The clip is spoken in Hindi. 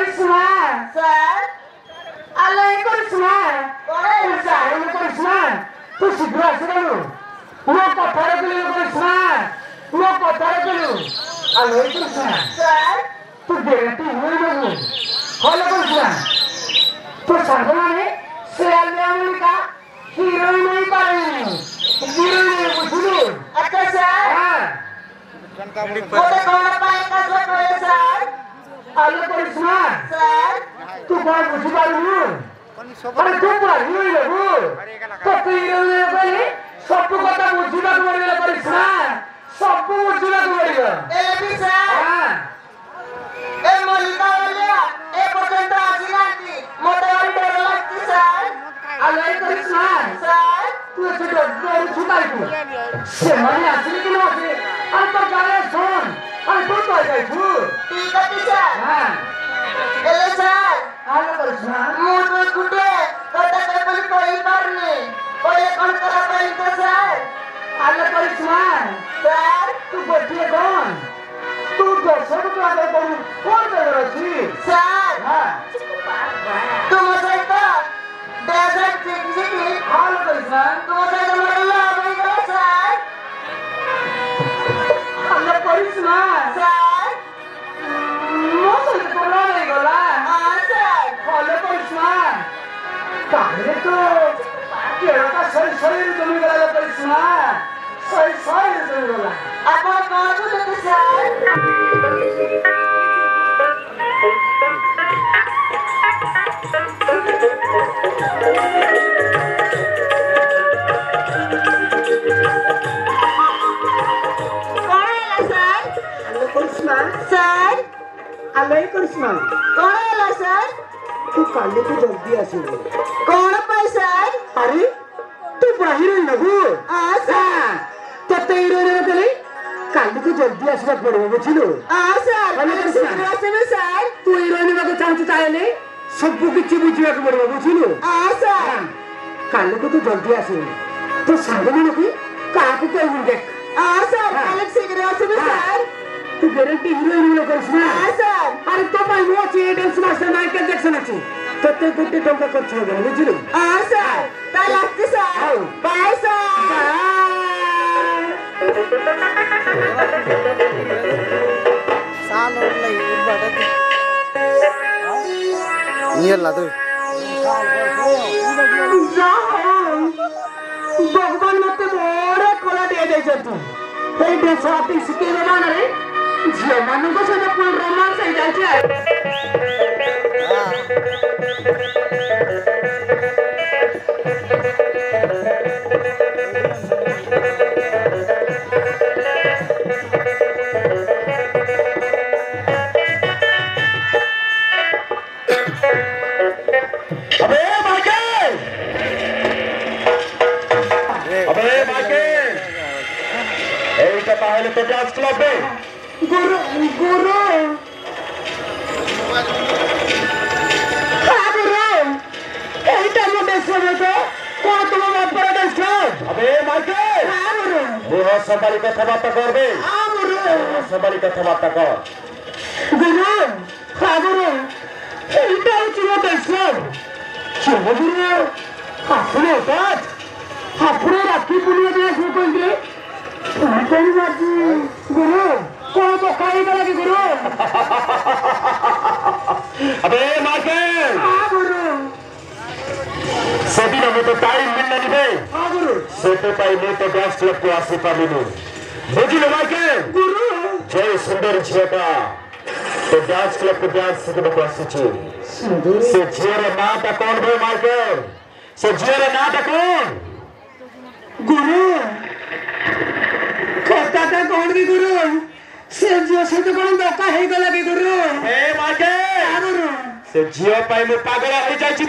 करिश्मा सर आले करिश्मा आले करिश्मा तू शीघ्र आसिगलु मो कथार कलु करिश्मा मो कथार कलु आले करिश्मा सर तू गेरटी हुई बगु हल करिश्मा तो सांग माने से आले का हीरोइन नहीं पारे हीरोइन बुझलु अच्छा सर हां मोटे कौन पाए का जो कोई सर आले करिश्मा सर तू कौन बुझी पारु अरे तू पूरा हीरोइन हो तो तू हीरोइन बोली सब कथा बुझीबा को पड़िला करिश्मा सब बुझीबा को पड़िला ए भी सर हां ए मलिका वाला ए पर्यंत आसिनांती मोटे वाली डर लगती सर आले करिश्मा सर तू छोटो डर छुपाई तू से माने आसिले कि न आसिले अरे तो गाले सुन अरे तू तो आई तू ठीक है सर हां एले सर आले करिश्मा मूड में गुटे कटा के बोली कोई पारने कोई कौन करा पाई तो सर आले करिश्मा सर तू बैठिए कौन तू दर्शक को आगे कौन कौन कर रही सर हां तुम सहित डेजर्ट सिटी आले करिश्मा तुम सहित मरला भाई गए सर आले करिश्मा सर मो तो कोला नहीं गला हाँ सर आले करिश्मा काहे तो केड़ा का शरीर जमी गला करिश्मा शरीर जमी गला अपन कौन बोलते सर कौन है सर आले करिश्मा सर आले करिश्मा कौन है सर तू काली को जल्दी आसिबो कौन पाई सर अरे तू बाहर लगू हाँ सर तो तेरे रे कले काली को जल्दी आसबा पड़ो बुझिलो हाँ सर अरे मैंने सर। सीखा से में सर तू हिरोइन को चाहत ताले सब किछि बुझिया को पड़ो बुझिलो हाँ सर काली को तो जल्दी आसिबो तो सांग मन की का को कहू देख हाँ सर हाँ। मैंने सीखा से में सर तू गारंटी हिरोइन लो करिश्मा हाँ सर अरे तो भाई वो चे डांस मास्टर माइकल जैक्सन अछि तो ते गुड्डे टंका खर्च हो गया बुझिलो हाँ सर ताल लगती सर आओ। बाय सर साल और नहीं बढ़त ये ला दो भगवान मते बड़े कला दे दे छथि ए देश ऑफिस के मान रे झियो मान को सदा पूर्ण रोमांस हो जाय छै अबे माइकल अबे माइकल এইটা তাহলে তো ডান্স ক্লাবে গুরু গুরু গুরু এইটা মোটে সবে তো কোন তোমার বাপরা ডান্স ক্লাব আবে মাইকেল হ্যাঁ গুরু মুহ সবারই কথাবার্তা করবে হ্যাঁ গুরু সবারই কথাবার্তা কর গুরু হ্যাঁ গুরু এইটা হচ্ছে ডান্স ক্লাব চলো গুরু আপনি কাজ আপনি রাখি পুলিয়ে দিয়ে শুরু করলে कौन बाजी गुरु कौन तो खाई गला की गुरु अबे माइकल हां गुरु सेदिन में तो टाइम मिलना नहीं बे हां गुरु सेते पाई में तो डांस क्लब को आसे पामिनु बुझिलो माइकल गुरु जय सुंदर झियाटा तो डांस क्लब को डांस सिखबा को आसे छी सुंदर से झियारा नाटा कौन बे माइकल से झियारा नाटा कौन गुरु कथा कौन की गुरु से जियो से तो कौन धोखा है गला की गुरु ए माके गुरु से जियो पाई में पागल हो जाई छी